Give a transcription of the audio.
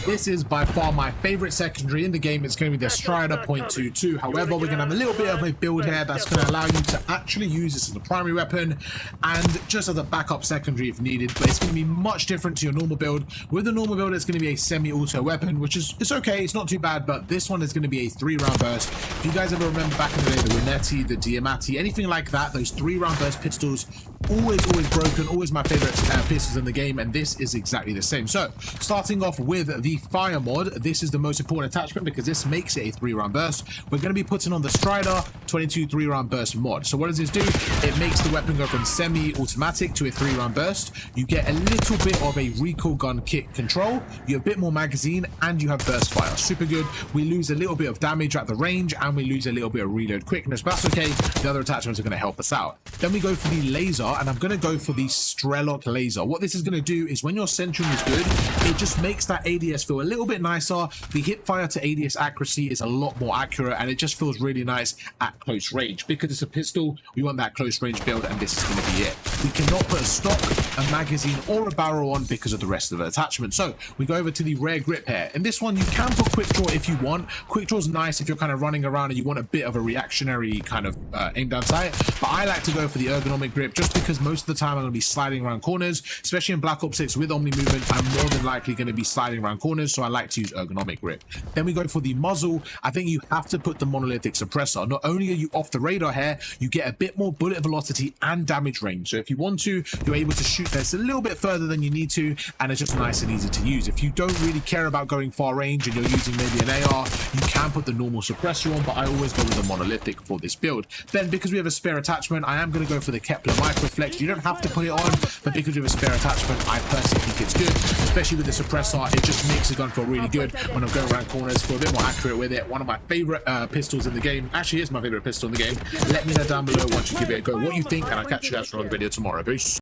This is by far my favorite secondary in the game. It's going to be the Stryder .22. However, we're going to have a little bit of a build here that's going to allow you to actually use this as a primary weapon and just as a backup secondary if needed, but it's going to be much different to your normal build. With the normal build, it's going to be a semi-auto weapon, which is, it's okay, it's not too bad, but this one is going to be a 3-round burst. If you guys ever remember back in the day, the Renetti, the Diamatti, anything like that, those 3-round burst pistols, always broken, always my favorite pistols in the game, and this is exactly the same. So starting off with the fire mod, this is the most important attachment because this makes it a 3-round burst. We're going to be putting on the Stryder 22 3-round burst mod. So what does this do? It makes the weapon go from semi-automatic to a 3-round burst. You get a little bit of a recoil gun kick control, you have a bit more magazine, and you have burst fire. Super good. We lose a little bit of damage at the range, and we lose a little bit of reload quickness, but that's okay. The other attachments are going to help us out. Then we go for the laser, and I'm going to go for the Strelok laser. What this is going to do is when your centering is good, it just makes that ADS feel a little bit nicer. The hip fire to ADS accuracy is a lot more accurate, and it just feels really nice at close range. Because it's a pistol, we want that close range build, and this is going to be it. We cannot put a stock, a magazine, or a barrel on because of the rest of the attachment. So we go over to the rare grip here. In this one, you can put quick draw if you want. Quick draw is nice if you're kind of running around and you want a bit of a reactionary kind of aim down sight, but I like to go for the ergonomic grip just because most of the time I'm going to be sliding around corners, especially in Black Ops 6 with Omni movement. I'm more than likely going to be sliding around corners, so I like to use ergonomic grip. Then we go for the muzzle. I think you have to put the monolithic suppressor. Not only are you off the radar here, you get a bit more bullet velocity and damage range. So if you want to, you're able to shoot this a little bit further than you need to, and it's just nice and easy to use. If you don't really care about going far range and you're using maybe an AR, you can put the normal suppressor on, but I always go with the monolithic for this build. Then because we have a spare attachment, I am going to go for the Kepler Microflex. You don't have to put it on, but because we have a spare attachment, I personally think it's good, especially with the suppressor. It just makes the gun feel really good when I'm going around corners, feel a bit more accurate with it. One of my favorite pistols in the game. Actually, it's my favorite pistol in the game. Let me know down below once you give it a go what you think, and I'll catch you guys for another video tomorrow. Peace.